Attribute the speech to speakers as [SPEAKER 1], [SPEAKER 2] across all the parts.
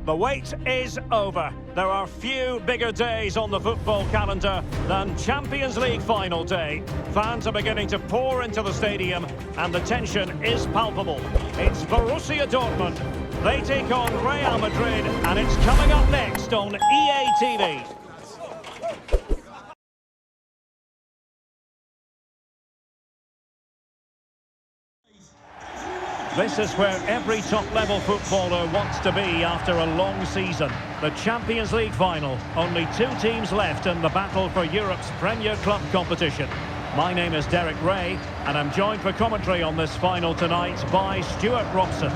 [SPEAKER 1] The wait is over. There are few bigger days on the football calendar than Champions League final day. Fans are beginning to pour into the stadium and the tension is palpable. It's Borussia Dortmund. They take on Real Madrid and it's coming up next on EA TV. This is where every top-level footballer wants to be after a long season. The Champions League final. Only two teams left in the battle for Europe's Premier Club competition. My name is Derek Ray, and I'm joined for commentary on this final tonight by Stuart Robson.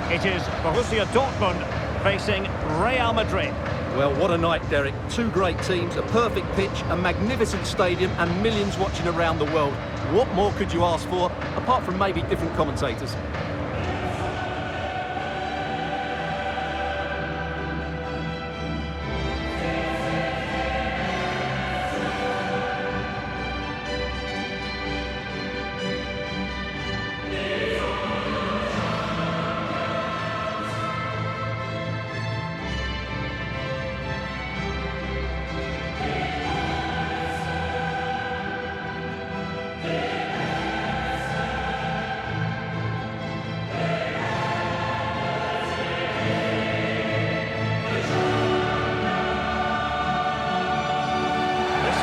[SPEAKER 1] It is Borussia Dortmund facing Real Madrid.
[SPEAKER 2] Well, what a night, Derek. Two great teams, a perfect pitch, a magnificent stadium, and millions watching around the world. What more could you ask for, apart from maybe different commentators?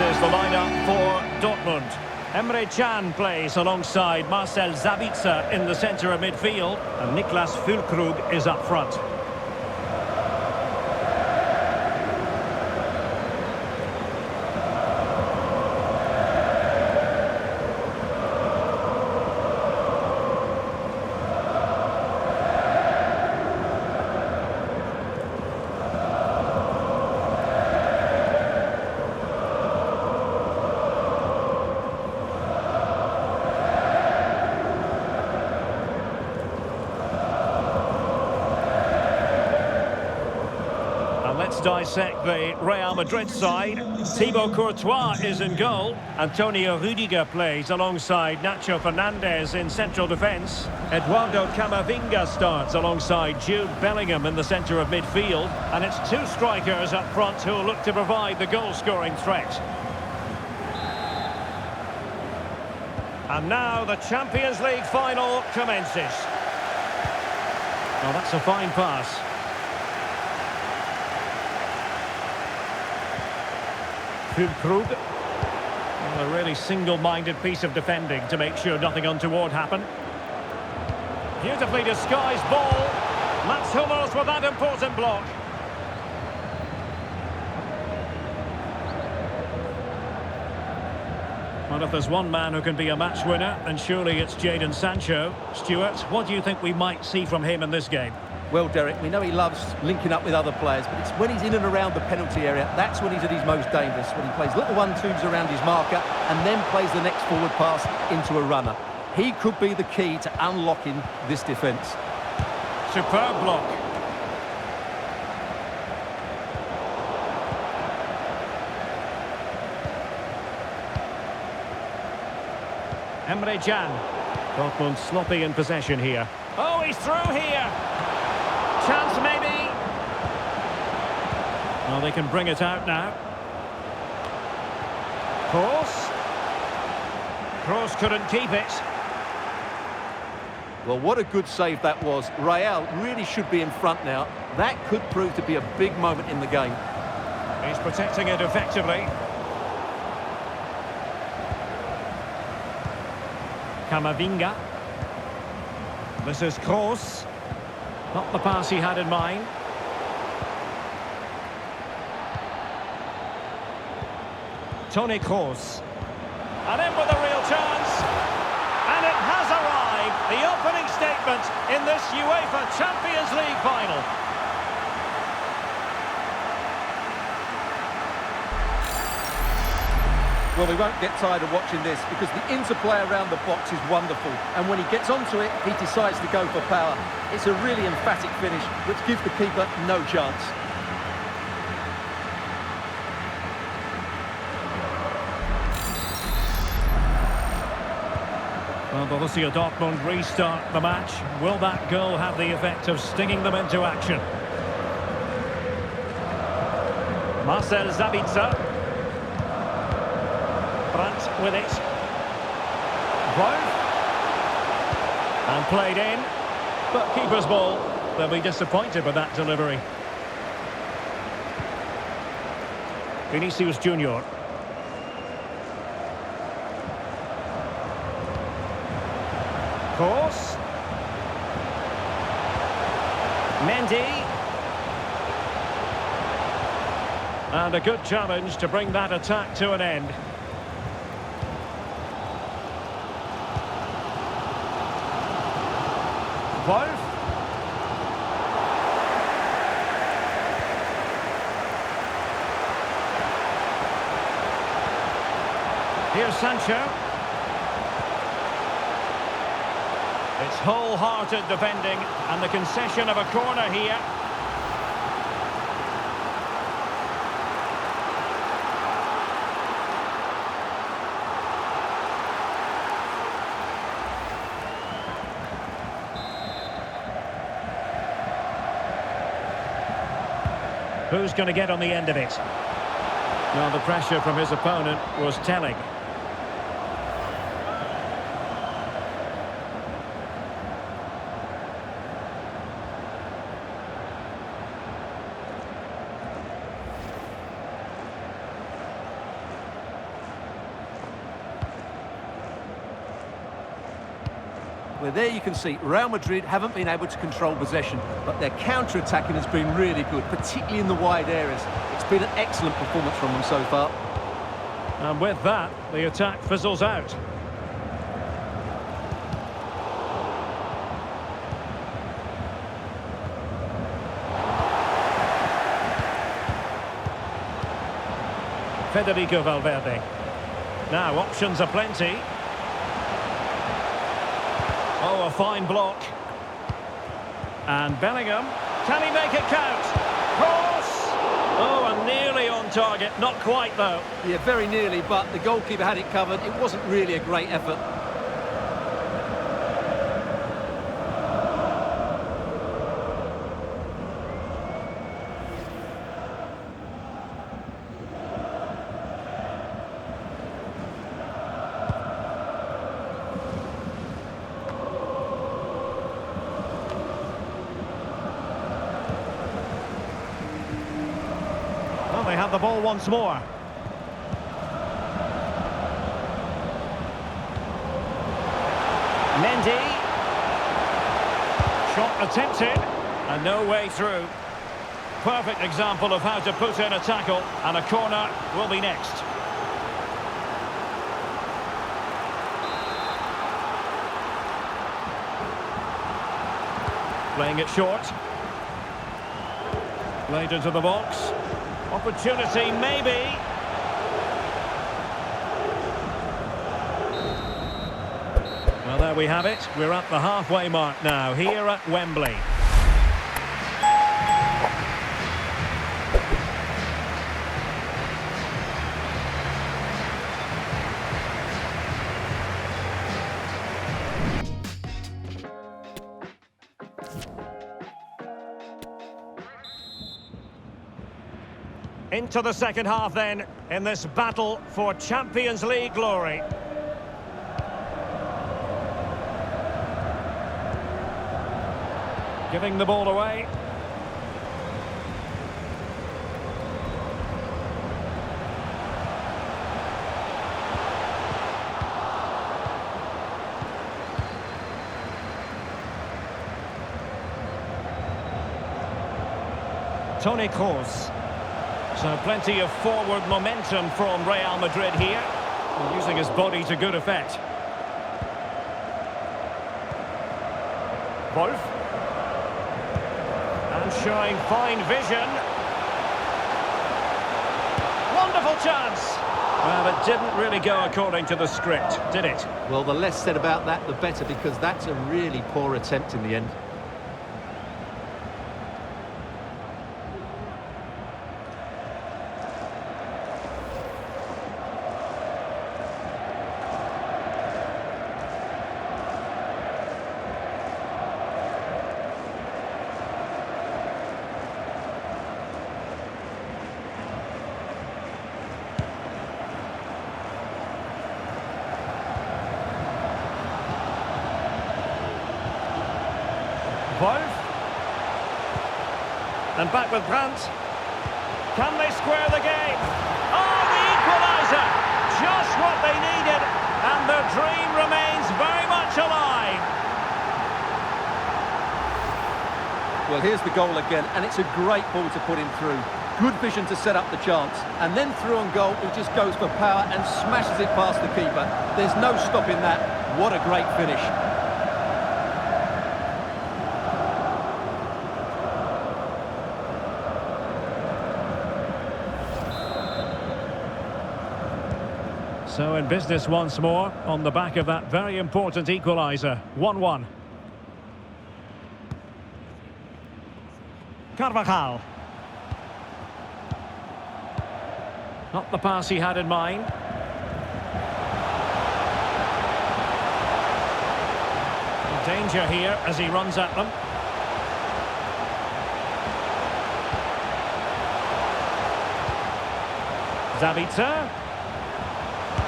[SPEAKER 1] Is the lineup for Dortmund. Emre Can plays alongside Marcel Sabitzer in the centre of midfield, and Niklas Füllkrug is up front. Let's dissect the Real Madrid side. Thibaut Courtois is in goal. Antonio Rüdiger plays alongside Nacho Fernandez in central defence. Eduardo Camavinga starts alongside Jude Bellingham in the centre of midfield. And it's two strikers up front who will look to provide the goal-scoring threat. And now the Champions League final commences. Well, that's a fine pass. Füllkrug. A really single-minded piece of defending to make sure nothing untoward happened. Beautifully disguised ball. Mats Hummels with that important block. Well, if there's one man who can be a match winner, then surely it's Jadon Sancho. Stuart, what do you think we might see from him in this game?
[SPEAKER 2] Well, Derek, we know he loves linking up with other players, but it's when he's in and around the penalty area, that's when he's at his most dangerous, when he plays little one-twos around his marker and then plays the next forward pass into a runner. He could be the key to unlocking this defence.
[SPEAKER 1] Superb block. Emre Can. Dortmund sloppy in possession here. Oh, he's through here. Chance maybe. Well, they can bring it out now. Kroos couldn't keep it.
[SPEAKER 2] Well, what a good save that was. Real really should be in front now. That could prove to be a big moment in the game.
[SPEAKER 1] He's protecting it effectively. Camavinga. This is Kroos. Not the pass he had in mind. Toni Kroos. And in with a real chance. And it has arrived. The opening statement in this UEFA Champions League final.
[SPEAKER 2] Well, we won't get tired of watching this because the interplay around the box is wonderful. And when he gets onto it, he decides to go for power. It's a really emphatic finish, which gives the keeper no chance.
[SPEAKER 1] Well, Borussia Dortmund restart the match. Will that goal have the effect of stinging them into action? Marcel Sabitzer. Brandt with it. Wolf. And played in. But keeper's ball. They'll be disappointed with that delivery. Vinicius Junior. Course. Mendy. And a good challenge to bring that attack to an end. Wolf. Here's Sancho. It's wholehearted defending and the concession of a corner here. Who's going to get on the end of it? Well, the pressure from his opponent was telling.
[SPEAKER 2] Well, there you can see Real Madrid haven't been able to control possession, but their counter-attacking has been really good, particularly in the wide areas. It's been an excellent performance from them so far.
[SPEAKER 1] And with that, the attack fizzles out. Federico Valverde. Now, options are plenty. Oh, a fine block. And Bellingham. Can he make it count? Cross! Oh, and nearly on target. Not quite, though.
[SPEAKER 2] Yeah, very nearly, but the goalkeeper had it covered. It wasn't really a great effort.
[SPEAKER 1] They have the ball once more. Mendy. Shot attempted. And no way through. Perfect example of how to put in a tackle. And a corner will be next. Playing it short. Played into the box. Opportunity, maybe. Well, there we have it. We're at the halfway mark now, here at Wembley. Into the second half then, in this battle for Champions League glory. Giving the ball away. Toni Kroos. So plenty of forward momentum from Real Madrid here, using his body to good effect. Wolf. And showing fine vision. Wonderful chance. Well, it didn't really go according to the script, did it?
[SPEAKER 2] Well, the less said about that, the better, because that's a really poor attempt in the end.
[SPEAKER 1] Wolf. And back with Brandt. Can they square the game? Oh, the equaliser! Just what they needed, and their dream remains very much alive.
[SPEAKER 2] Well, here's the goal again, and it's a great ball to put him through. Good vision to set up the chance. And then through on goal, he just goes for power and smashes it past the keeper. There's no stopping that. What a great finish.
[SPEAKER 1] So in business once more, on the back of that very important equaliser. 1-1. Carvajal. Not the pass he had in mind. Danger here as he runs at them. Zabitzer.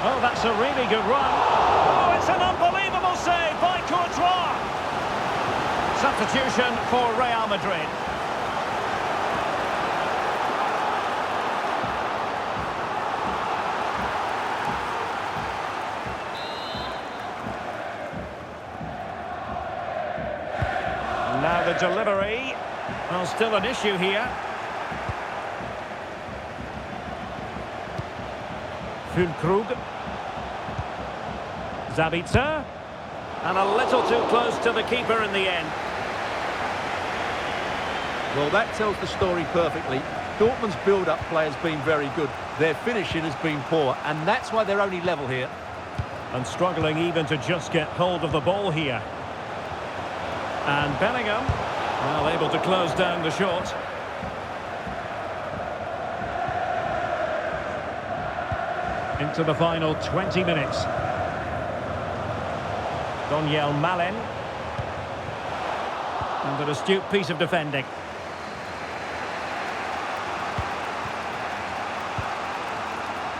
[SPEAKER 1] Oh, that's a really good run. Oh, it's an unbelievable save by Courtois. Substitution for Real Madrid. Now the delivery. Well, still an issue here. Füllkrug. Zabitzer. And a little too close to the keeper in the end.
[SPEAKER 2] Well, that tells the story perfectly. Dortmund's build-up play has been very good. Their finishing has been poor, and that's why they're only level here.
[SPEAKER 1] And struggling even to just get hold of the ball here. And Bellingham, well, able to close down the shot. Into the final 20 minutes. Daniel Malen. And an astute piece of defending.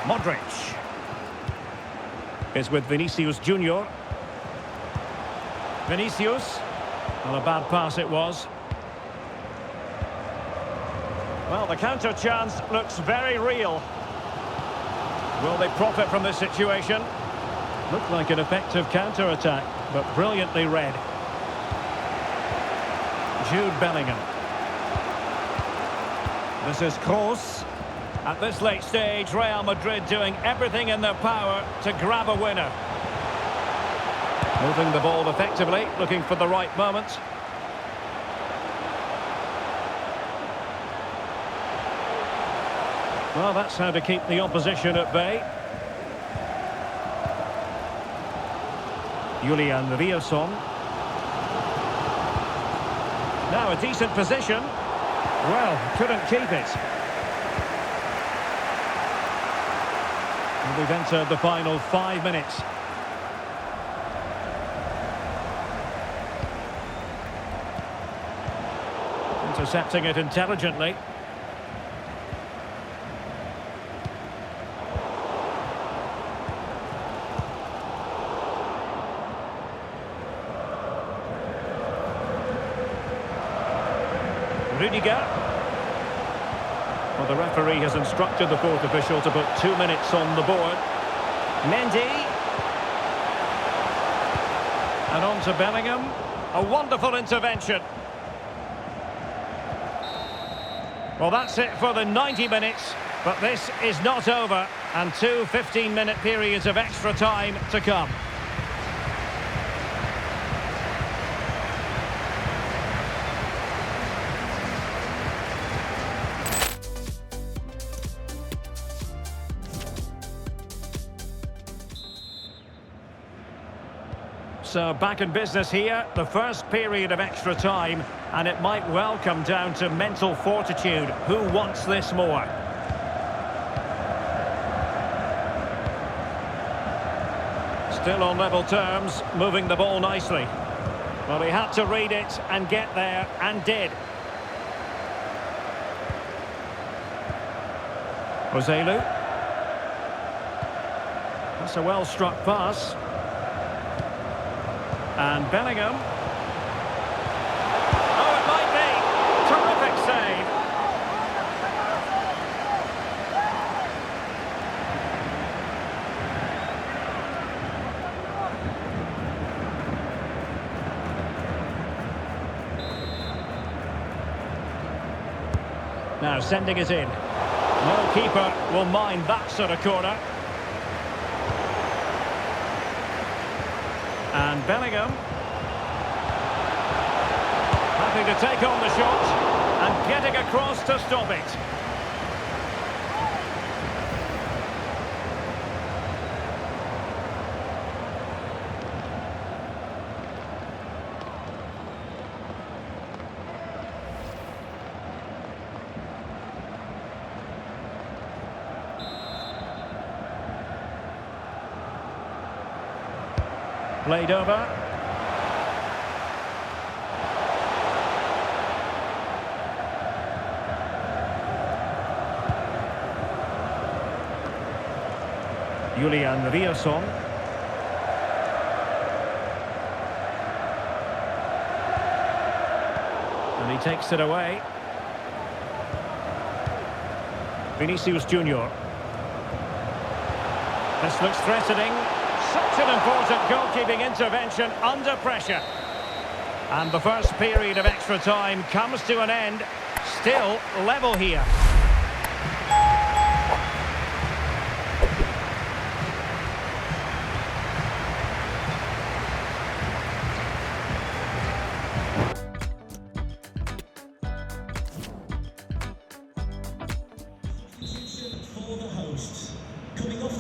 [SPEAKER 1] Modric. Is with Vinicius Junior. Vinicius. Well, a bad pass it was. Well, the counter chance looks very real. Will they profit from this situation? Looked like an effective counter-attack, but brilliantly read. Jude Bellingham. This is Kroos. At this late stage, Real Madrid doing everything in their power to grab a winner. Moving the ball effectively, looking for the right moment. Well, that's how to keep the opposition at bay. Julian Riasson. Now a decent position. Well, couldn't keep it. And we've entered the final 5 minutes. Intercepting it intelligently. Rudiger. Well, the referee has instructed the fourth official to put 2 minutes on the board. Mendy. And on to Bellingham. A wonderful intervention. Well, that's it for the 90 minutes, but this is not over, and 2 15-minute periods of extra time to come. So back in business here, the first period of extra time, and it might well come down to mental fortitude. Who wants this more? Still on level terms, moving the ball nicely. Well, he had to read it and get there, and did. Joselu. That's a well-struck pass. And Bellingham. Now sending it in. No keeper will mind that sort of corner. And Bellingham. Happy to take on the shot. And getting across to stop it. Played over. Julian Rierson. And he takes it away. Vinicius Junior. This looks threatening. Such an important goalkeeping intervention under pressure. And the first period of extra time comes to an end. Still level here.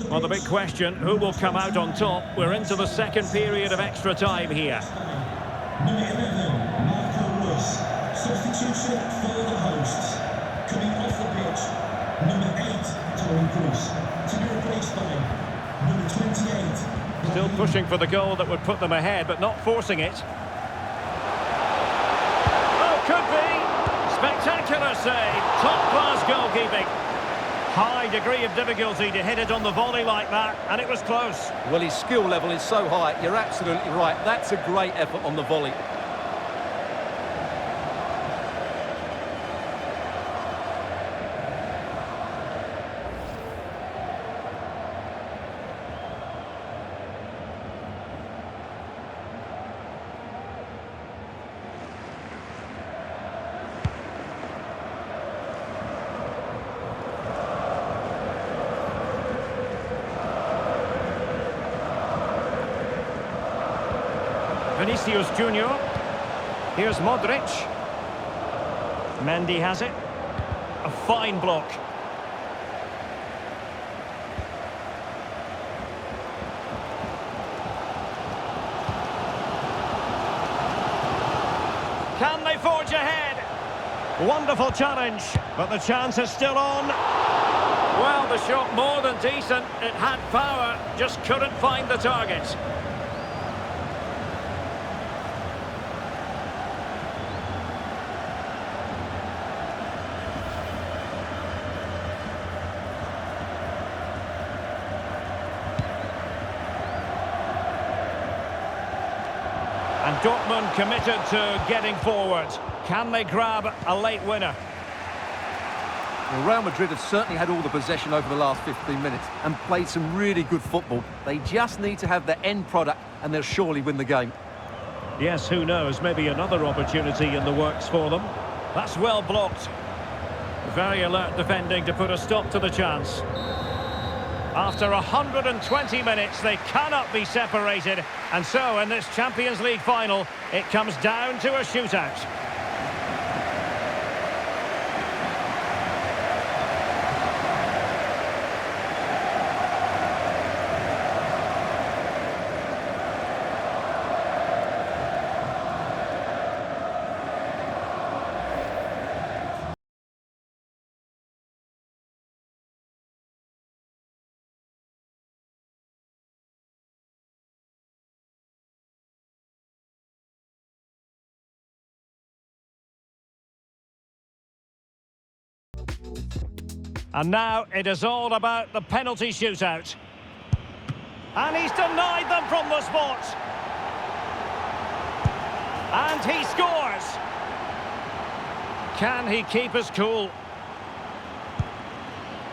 [SPEAKER 1] Well, the big question, who will come out on top? We're into the second period of extra time here.
[SPEAKER 3] Number 11, Marco Reus. Substitution for the hosts. Coming off the pitch, number 8, Toni Kroos. To be replaced by number 28.
[SPEAKER 1] Still pushing for the goal that would put them ahead, but not forcing it. Oh, could be! Spectacular save. Top-class goalkeeping. High degree of difficulty to hit it on the volley like that, and it was close.
[SPEAKER 2] Well, his skill level is so high, you're absolutely right. That's a great effort on the volley.
[SPEAKER 1] Vinicius Junior. Here's Madri. Mendy has it. A fine block. Can they forge ahead? Wonderful challenge, but the chance is still on. Well, the shot more than decent. It had power, just couldn't find the target. And Dortmund committed to getting forward. Can they grab a late winner?
[SPEAKER 2] Well, Real Madrid have certainly had all the possession over the last 15 minutes and played some really good football. They just need to have the end product and they'll surely win the game.
[SPEAKER 1] Yes, who knows, maybe another opportunity in the works for them. That's well blocked. Very alert defending to put a stop to the chance. After 120 minutes, they cannot be separated. And so, in this Champions League final, it comes down to a shootout. And now it is all about the penalty shootout. And he's denied them from the spot. And he scores. Can he keep his cool?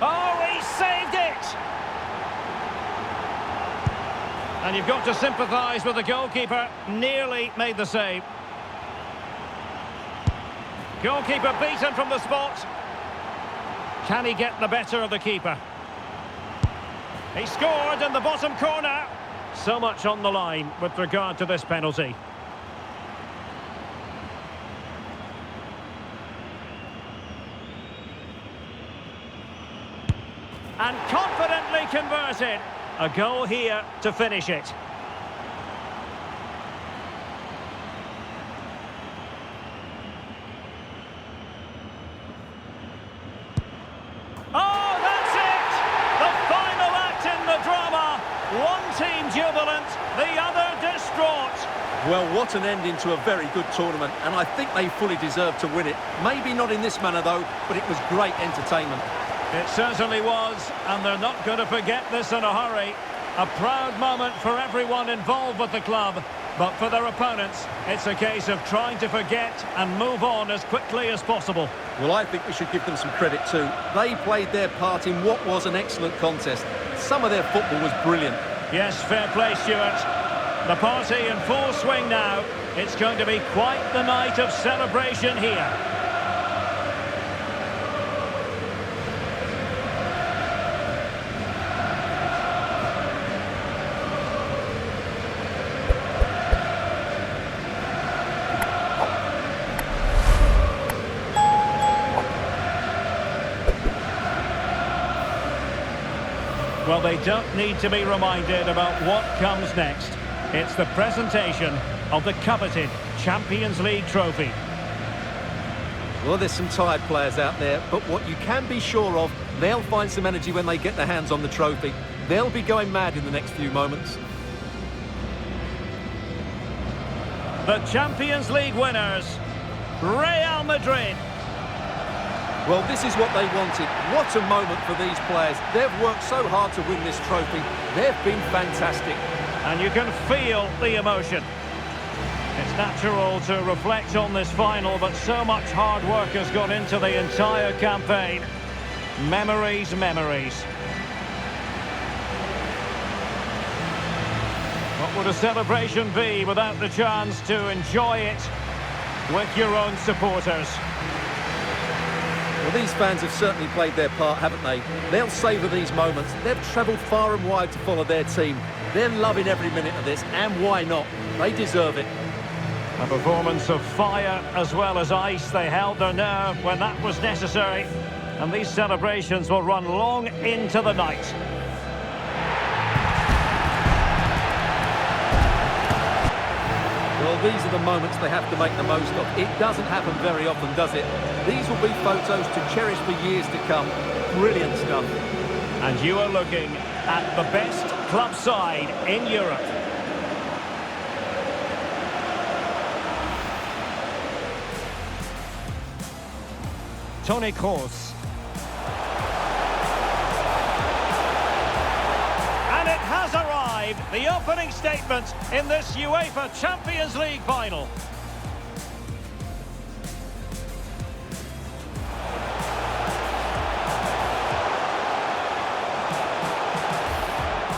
[SPEAKER 1] Oh, he saved it! And you've got to sympathise with the goalkeeper. Nearly made the save. Goalkeeper beaten from the spot. Can he get the better of the keeper? He scored in the bottom corner. So much on the line with regard to this penalty. And confidently converted. A goal here to finish it. Oh, that's it! The final act in the drama. One team jubilant, the other distraught.
[SPEAKER 2] Well, what an ending to a very good tournament, and I think they fully deserve to win it. Maybe not in this manner, though, but it was great entertainment.
[SPEAKER 1] It certainly was, and they're not going to forget this in a hurry. A proud moment for everyone involved with the club, but for their opponents, it's a case of trying to forget and move on as quickly as possible.
[SPEAKER 2] Well, I think we should give them some credit too. They played their part in what was an excellent contest. Some of their football was brilliant.
[SPEAKER 1] Yes, fair play, Stuart. The party in full swing now. It's going to be quite the night of celebration here. Well, they don't need to be reminded about what comes next. It's the presentation of the coveted Champions League trophy.
[SPEAKER 2] Well, there's some tired players out there, but what you can be sure of, they'll find some energy when they get their hands on the trophy. They'll be going mad in the next few moments.
[SPEAKER 1] The Champions League winners, Real Madrid.
[SPEAKER 2] Well, this is what they wanted. What a moment for these players. They've worked so hard to win this trophy. They've been fantastic.
[SPEAKER 1] And you can feel the emotion. It's natural to reflect on this final, but so much hard work has gone into the entire campaign. Memories, memories. What would a celebration be without the chance to enjoy it with your own supporters?
[SPEAKER 2] Well, these fans have certainly played their part, haven't they? They'll savour these moments. They've travelled far and wide to follow their team. They're loving every minute of this, and why not? They deserve it.
[SPEAKER 1] A performance of fire as well as ice. They held their nerve when that was necessary. And these celebrations will run long into the night.
[SPEAKER 2] Well, these are the moments they have to make the most of. It doesn't happen very often, does it? These will be photos to cherish for years to come. Brilliant stuff.
[SPEAKER 1] And you are looking at the best club side in Europe. Toni Kroos. And it has arrived, the opening statement in this UEFA Champions League final.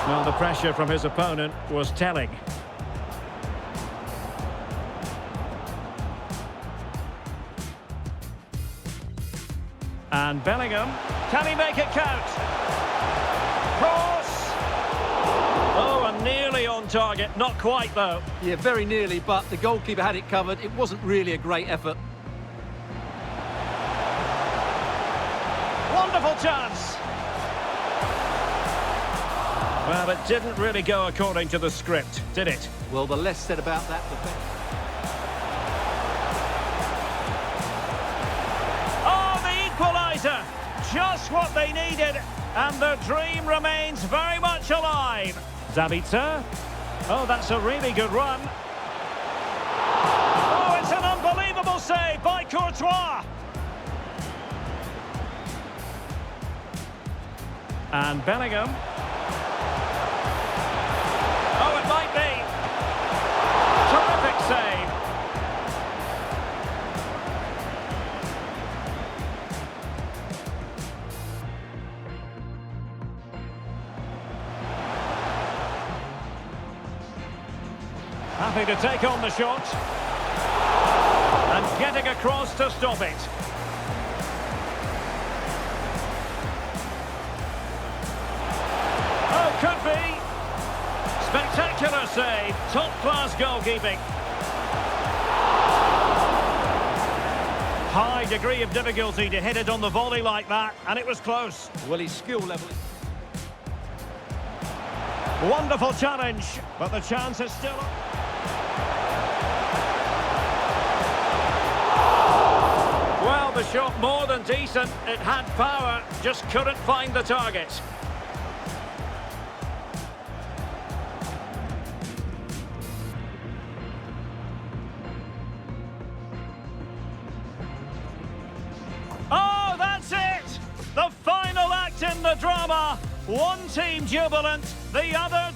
[SPEAKER 1] Well, the pressure from his opponent was telling. And Bellingham, can he make it count? Cross! Oh, and nearly on target, not quite though.
[SPEAKER 2] Yeah, very nearly, but the goalkeeper had it covered. It wasn't really a great effort.
[SPEAKER 1] Wonderful chance! Well, it didn't really go according to the script, did it?
[SPEAKER 2] Well, the less said about that, the better.
[SPEAKER 1] Just what they needed, and the dream remains very much alive. Zabitzer. Oh, that's a really good run. Oh, it's an unbelievable save by Courtois. And Bellingham. Oh, it might be. Terrific save. Happy to take on the shot. And getting across to stop it. Spectacular save, top-class goalkeeping. High degree of difficulty to hit it on the volley like that, and it was close.
[SPEAKER 2] Well, his skill level...
[SPEAKER 1] Wonderful challenge, but the chance is still... Well, the shot more than decent. It had power, just couldn't find the target. Oh, that's it! The final act in the drama. One team jubilant, the other...